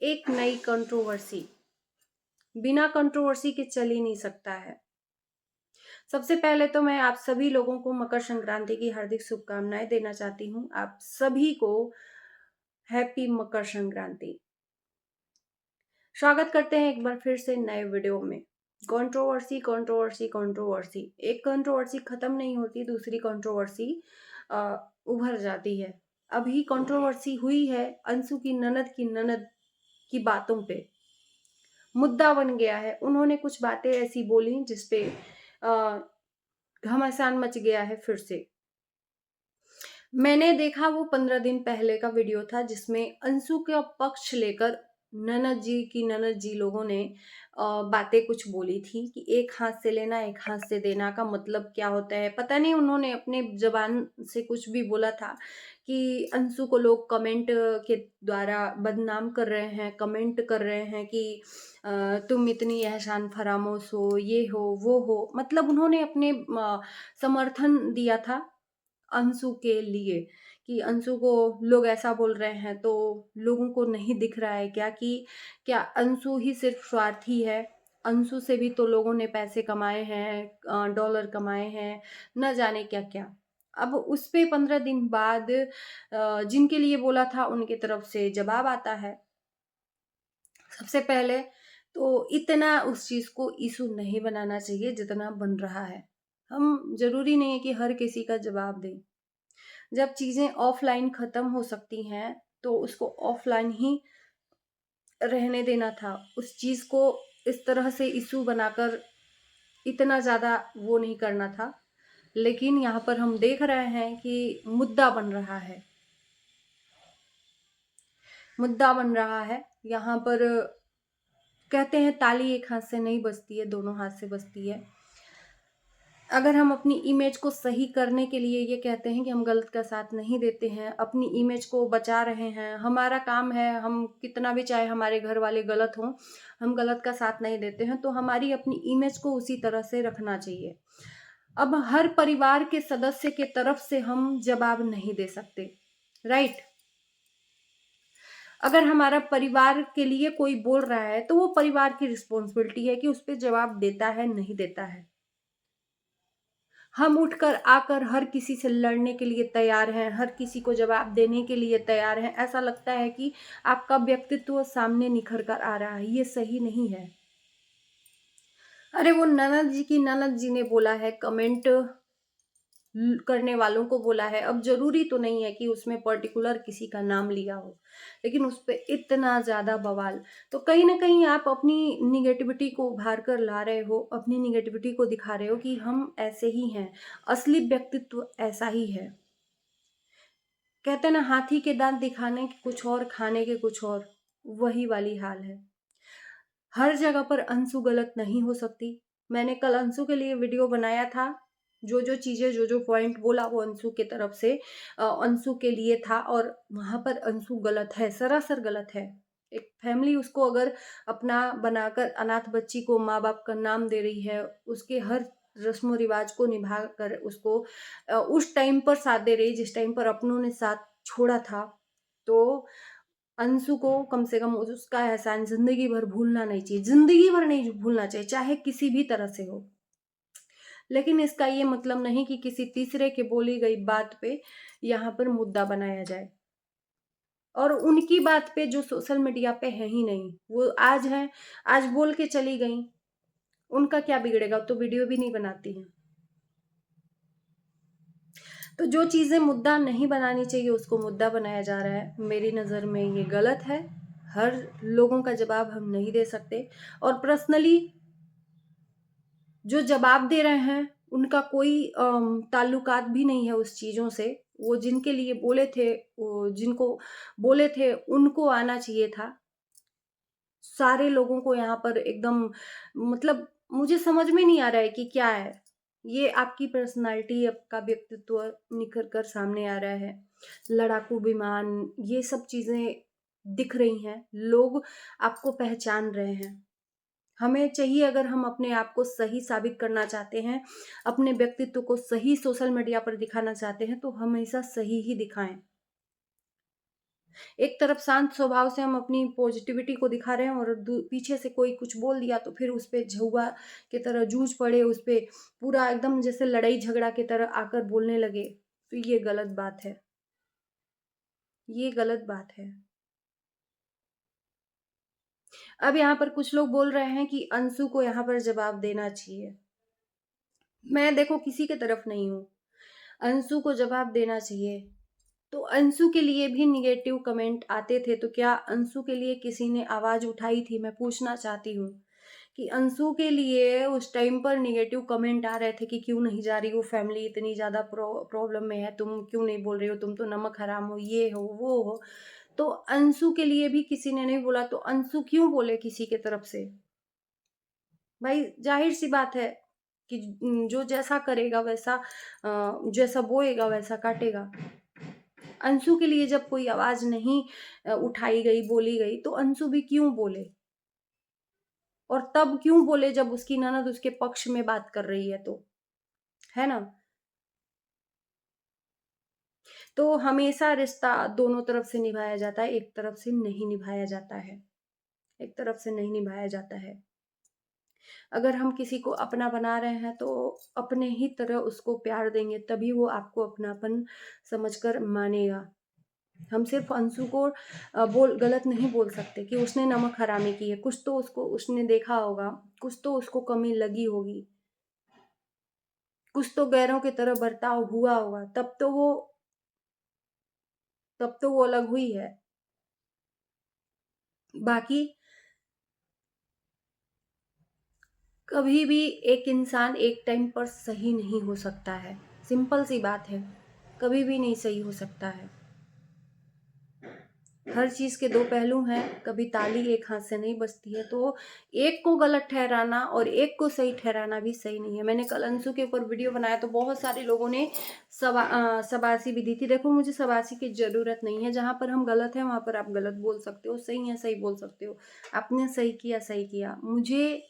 एक नई कंट्रोवर्सी बिना कंट्रोवर्सी के चल ही नहीं सकता है। सबसे पहले तो मैं आप सभी लोगों को मकर संक्रांति की हार्दिक शुभकामनाएं देना चाहती हूँ। आप सभी को हैप्पी मकर संक्रांति। स्वागत करते हैं एक बार फिर से नए वीडियो में। कंट्रोवर्सी कंट्रोवर्सी कंट्रोवर्सी, एक कंट्रोवर्सी खत्म नहीं होती, दूसरी कंट्रोवर्सी उभर जाती है। अभी कंट्रोवर्सी हुई है अंशु की ननद की बातों पे, मुद्दा बन गया है। उन्होंने कुछ बातें ऐसी बोली जिसपे घमासान मच गया है फिर से। मैंने देखा वो 15 दिन पहले का वीडियो था जिसमें अंशु का पक्ष लेकर ननद जी लोगों ने बातें कुछ बोली थी कि एक हाथ से लेना एक हाथ से देना का मतलब क्या होता है। पता नहीं उन्होंने अपने जबान से कुछ भी बोला था कि अंशु को लोग कमेंट के द्वारा बदनाम कर रहे हैं, कमेंट कर रहे हैं कि तुम इतनी एहसान फरामोश हो, ये हो वो हो। मतलब उन्होंने अपने समर्थन दिया था अंशु के लिए कि अंशु को लोग ऐसा बोल रहे हैं तो लोगों को नहीं दिख रहा है क्या कि क्या अंशु ही सिर्फ स्वार्थी है। अंशु से भी तो लोगों ने पैसे कमाए हैं, डॉलर कमाए हैं, न जाने क्या क्या। अब उस पे 15 दिन बाद जिनके लिए बोला था उनके तरफ से जवाब आता है। सबसे पहले तो इतना उस चीज को इशू नहीं बनाना चाहिए जितना बन रहा है। हम जरूरी नहीं है कि हर किसी का जवाब दें। जब चीजें ऑफलाइन खत्म हो सकती हैं तो उसको ऑफलाइन ही रहने देना था। उस चीज को इस तरह से इशू बनाकर इतना ज्यादा वो नहीं करना था। लेकिन यहाँ पर हम देख रहे हैं कि मुद्दा बन रहा है, मुद्दा बन रहा है। यहाँ पर कहते हैं ताली एक हाथ से नहीं बजती है, दोनों हाथ से बजती है। अगर हम अपनी इमेज को सही करने के लिए ये कहते हैं कि हम गलत का साथ नहीं देते हैं, अपनी इमेज को बचा रहे हैं, हमारा काम है, हम कितना भी चाहे हमारे घर वाले गलत हों, हम गलत का साथ नहीं देते हैं, तो हमारी अपनी इमेज को उसी तरह से रखना चाहिए। अब हर परिवार के सदस्य के तरफ से हम जवाब नहीं दे सकते, राइट। अगर हमारा परिवार के लिए कोई बोल रहा है तो वो परिवार की रिस्पॉन्सिबिलिटी है कि उस पर जवाब देता है नहीं देता है। हम उठकर आकर हर किसी से लड़ने के लिए तैयार हैं, हर किसी को जवाब देने के लिए तैयार हैं। ऐसा लगता है कि आपका व्यक्तित्व सामने निखर कर आ रहा है, ये सही नहीं है। अरे वो ननद जी ने बोला है, कमेंट करने वालों को बोला है। अब जरूरी तो नहीं है कि उसमें पर्टिकुलर किसी का नाम लिया हो, लेकिन उस पे इतना ज्यादा बवाल। तो कहीं ना कहीं आप अपनी निगेटिविटी को उभार कर ला रहे हो, अपनी निगेटिविटी को दिखा रहे हो कि हम ऐसे ही हैं, असली व्यक्तित्व ऐसा ही है। कहते हैं ना, हाथी के दांत दिखाने के कुछ और, खाने के कुछ और, वही वाली हाल है। हर जगह पर अंशु गलत नहीं हो सकती। मैंने कल अंशु के लिए वीडियो बनाया था। जो चीजें, जो पॉइंट बोला वो अंशु के तरफ से अंशु के लिए था, और वहां पर अंशु गलत है, सरासर गलत है। एक फैमिली उसको अगर अपना बनाकर अनाथ बच्ची को माँ बाप का नाम दे रही है, उसके हर रस्मों रिवाज को निभा कर उसको उस टाइम पर साथ दे रही, जिस टाइम पर अपनों ने साथ छोड़ा था, तो अंशु को कम से कम उसका एहसान जिंदगी भर भूलना नहीं चाहिए, जिंदगी भर नहीं भूलना चाहिए, चाहे किसी भी तरह से हो। लेकिन इसका ये मतलब नहीं कि किसी तीसरे के बोली गई बात पे यहाँ पर मुद्दा बनाया जाए। और उनकी बात पे जो सोशल मीडिया पे है ही नहीं, वो आज है, आज बोल के चली गई, उनका क्या बिगड़ेगा, तो वीडियो भी नहीं बनाती हैं। तो जो चीजें मुद्दा नहीं बनानी चाहिए उसको मुद्दा बनाया जा रहा है। मेरी नज़र में ये गलत है। हर लोगों का जवाब हम नहीं दे सकते, और पर्सनली जो जवाब दे रहे हैं उनका कोई ताल्लुकात भी नहीं है उस चीजों से। वो जिनके लिए बोले थे, वो जिनको बोले थे उनको आना चाहिए था। सारे लोगों को यहाँ पर एकदम, मतलब मुझे समझ में नहीं आ रहा है कि क्या है ये। आपकी पर्सनालिटी, आपका व्यक्तित्व निखर कर सामने आ रहा है। लड़ाकू विमान, ये सब चीजें दिख रही हैं, लोग आपको पहचान रहे हैं। हमें चाहिए, अगर हम अपने आप को सही साबित करना चाहते हैं, अपने व्यक्तित्व को सही सोशल मीडिया पर दिखाना चाहते हैं, तो हमेशा सही ही दिखाएं। एक तरफ शांत स्वभाव से हम अपनी पॉजिटिविटी को दिखा रहे हैं और पीछे से कोई कुछ बोल दिया तो फिर उस पे झुआ की तरह जूझ पड़े, उस पे पूरा एकदम जैसे लड़ाई झगड़ा की तरह आकर बोलने लगे, तो ये गलत बात है। ये गलत बात है। अब यहाँ पर कुछ लोग बोल रहे हैं कि अंशु को यहाँ पर जवाब देना चाहिए। मैं देखो किसी के तरफ नहीं हूँ। अंशु को जवाब देना चाहिए। तो अंशु के लिए भी निगेटिव कमेंट आते थे, तो क्या अंशु के लिए किसी ने आवाज उठाई थी? मैं पूछना चाहती हूँ कि अंशु के लिए उस टाइम पर निगेटिव कमेंट आ रहे थे कि क्यों नहीं जा रही हो, फैमिली इतनी ज्यादा प्रॉब्लम में है, तुम क्यों नहीं बोल रही हो, तुम तो नमक हराम हो, ये हो वो हो। तो अंशु के लिए भी किसी ने नहीं बोला, तो अंशु क्यों बोले किसी के तरफ से? भाई जाहिर सी बात है कि जो जैसा करेगा वैसा जैसा बोएगा वैसा काटेगा। अंशु के लिए जब कोई आवाज नहीं उठाई गई, बोली गई, तो अंशु भी क्यों बोले? और तब क्यों बोले जब उसकी ननद उसके पक्ष में बात कर रही है तो, है ना? तो हमेशा रिश्ता दोनों तरफ से निभाया जाता है, एक तरफ से नहीं निभाया जाता है। एक तरफ से नहीं निभाया जाता है। अगर हम किसी को अपना बना रहे हैं तो अपने ही तरह उसको प्यार देंगे, तभी वो आपको अपनापन समझकर मानेगा। हम सिर्फ अंशु को बोल गलत नहीं बोल सकते कि उसने नमक हरामी की है। कुछ तो उसको उसने देखा होगा, कुछ तो उसको कमी लगी होगी, कुछ तो गैरों की तरह बर्ताव हुआ होगा, तब तो वो अलग हुई है। बाकी कभी भी एक इंसान एक टाइम पर सही नहीं हो सकता है। सिंपल सी बात है, कभी भी नहीं सही हो सकता है। हर चीज के दो पहलू हैं, कभी ताली एक हाथ से नहीं बजती है। तो एक को गलत ठहराना और एक को सही ठहराना भी सही नहीं है। मैंने कल अंशु के ऊपर वीडियो बनाया तो बहुत सारे लोगों ने शाबाशी भी दी थी। देखो मुझे शाबाशी की जरूरत नहीं है, जहां पर हम गलत हैं वहां पर आप गलत बोल सकते हो, सही है सही बोल सकते हो। आपने सही किया। मुझे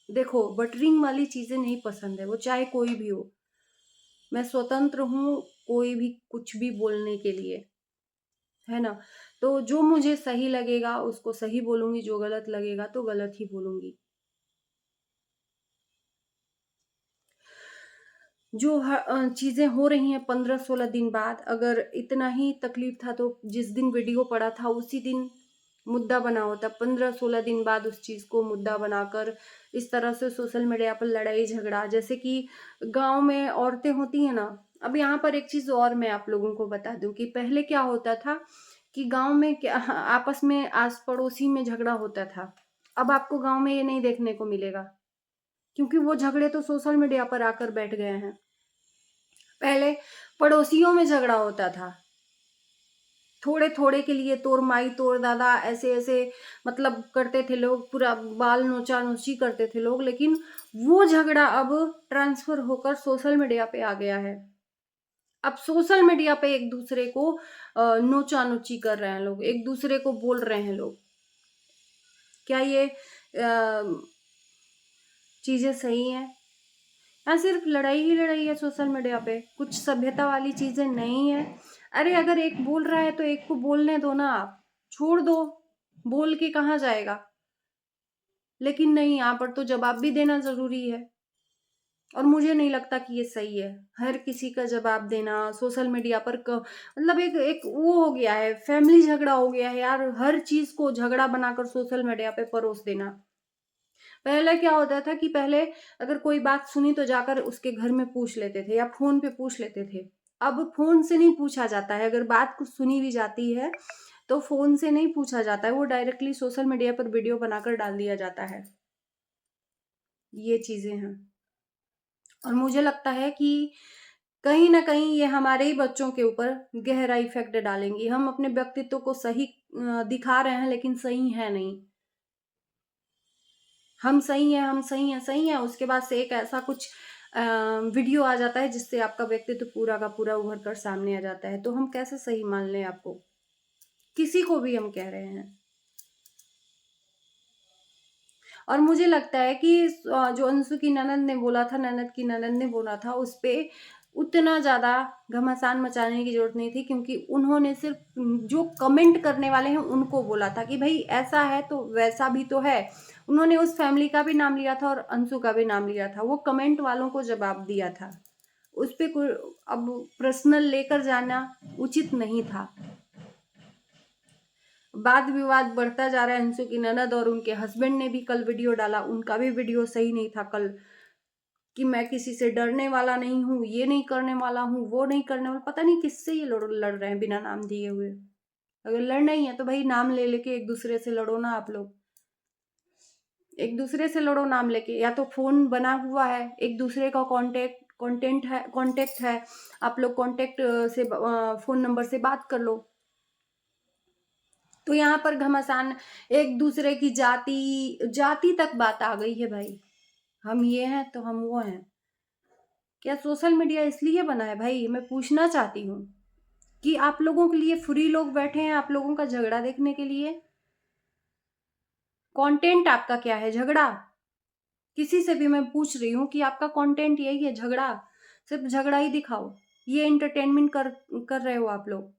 देखो बटरिंग वाली चीजें नहीं पसंद है, वो चाहे कोई भी हो। मैं स्वतंत्र हूँ कोई भी कुछ भी बोलने के लिए, है ना? तो जो मुझे सही लगेगा उसको सही बोलूंगी, जो गलत लगेगा तो गलत ही बोलूंगी। जो चीजें हो रही हैं 15-16 दिन बाद, अगर इतना ही तकलीफ था तो जिस दिन वीडियो पड़ा था उसी दिन मुद्दा बना होता। 15-16 दिन बाद उस चीज को मुद्दा बनाकर इस तरह से सोशल मीडिया पर लड़ाई झगड़ा, जैसे कि गांव में औरतें होती है ना। अब यहाँ पर एक चीज और मैं आप लोगों को बता दूं कि पहले क्या होता था कि गांव में क्या आपस में आस पड़ोसी में झगड़ा होता था। अब आपको गांव में ये नहीं देखने को मिलेगा, क्योंकि वो झगड़े तो सोशल मीडिया पर आकर बैठ गए हैं। पहले पड़ोसियों में झगड़ा होता था, थोड़े थोड़े के लिए तोर माई तोर दादा ऐसे ऐसे मतलब करते थे लोग, पूरा बाल नोचा नोची करते थे लोग। लेकिन वो झगड़ा अब ट्रांसफर होकर सोशल मीडिया पे आ गया है। अब सोशल मीडिया पे एक दूसरे को नोचा नोची कर रहे हैं लोग, एक दूसरे को बोल रहे हैं लोग। क्या ये चीजें सही हैं? यहाँ सिर्फ लड़ाई ही लड़ाई है सोशल मीडिया पे, कुछ सभ्यता वाली चीजें नहीं है। अरे अगर एक बोल रहा है तो एक को बोलने दो ना, आप छोड़ दो, बोल के कहाँ जाएगा। लेकिन नहीं, यहाँ पर तो जवाब भी देना जरूरी है, और मुझे नहीं लगता कि ये सही है। हर किसी का जवाब देना सोशल मीडिया पर मतलब एक एक वो हो गया है, फैमिली झगड़ा हो गया है यार। हर चीज को झगड़ा बनाकर सोशल मीडिया पे परोस देना। पहले क्या होता था कि पहले अगर कोई बात सुनी तो जाकर उसके घर में पूछ लेते थे या फोन पे पूछ लेते थे। अब फोन से नहीं पूछा जाता है, अगर बात कुछ सुनी भी जाती है तो फोन से नहीं पूछा जाता है, वो डायरेक्टली सोशल मीडिया पर वीडियो बनाकर डाल दिया जाता है। ये चीजें हैं, और मुझे लगता है कि कहीं ना कहीं ये हमारे ही बच्चों के ऊपर गहरा इफेक्ट डालेंगी। हम अपने व्यक्तित्व को सही दिखा रहे हैं लेकिन सही है नहीं। हम सही हैं, हम सही हैं, सही हैं, उसके बाद से एक ऐसा कुछ वीडियो आ जाता है जिससे आपका व्यक्तित्व पूरा का पूरा उभर कर सामने आ जाता है। तो हम कैसे सही मान लें आपको? किसी को भी हम कह रहे हैं। और मुझे लगता है कि जो अंशु की ननद ने बोला था, ननद की ननद ने बोला था, उस पे उतना ज़्यादा घमासान मचाने की ज़रूरत नहीं थी, क्योंकि उन्होंने सिर्फ जो कमेंट करने वाले हैं उनको बोला था कि भाई ऐसा है तो वैसा भी तो है। उन्होंने उस फैमिली का भी नाम लिया था और अंशु का भी नाम लिया था। वो कमेंट वालों को जवाब दिया था। उस पे कोई अब पर्सनल लेकर जाना उचित नहीं था। वाद विवाद बढ़ता जा रहा है। अंशु की ननद और उनके हस्बैंड ने भी कल वीडियो डाला, उनका भी वीडियो सही नहीं था कल, कि मैं किसी से डरने वाला नहीं हूँ, ये नहीं करने वाला हूँ, वो नहीं करने वाला। पता नहीं किससे ये लड़ रहे हैं बिना नाम दिए हुए। अगर लड़ना ही है तो भाई नाम ले लेके एक दूसरे से लड़ो ना। आप लोग एक दूसरे से लड़ो नाम लेके, या तो फोन बना हुआ है, एक दूसरे का कांटेक्ट है, आप लोग कांटेक्ट से फोन नंबर से बात कर लो। तो यहाँ पर घमासान एक दूसरे की जाति तक बात आ गई है भाई। हम ये हैं तो हम वो हैं। क्या सोशल मीडिया इसलिए बना है भाई? मैं पूछना चाहती हूँ कि आप लोगों के लिए फ्री लोग बैठे हैं आप लोगों का झगड़ा देखने के लिए? कंटेंट आपका क्या है? झगड़ा? किसी से भी मैं पूछ रही हूँ कि आपका कंटेंट यही है, झगड़ा? सिर्फ झगड़ा ही दिखाओ, ये एंटरटेनमेंट कर रहे हो आप लोग।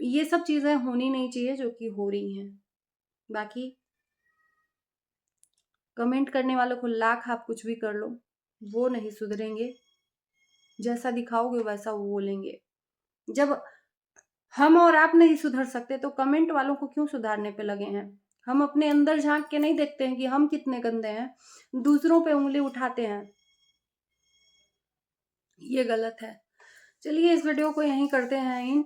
ये सब चीजें होनी नहीं चाहिए जो कि हो रही हैं। बाकी कमेंट करने वालों को लाख आप कुछ भी कर लो, वो नहीं सुधरेंगे। जैसा दिखाओगे वैसा वो बोलेंगे। जब हम और आप नहीं सुधर सकते तो कमेंट वालों को क्यों सुधारने पे लगे हैं? हम अपने अंदर झांक के नहीं देखते हैं कि हम कितने गंदे हैं, दूसरों पे उंगली उठाते हैं। ये गलत है। चलिए इस वीडियो को यहीं करते हैं इन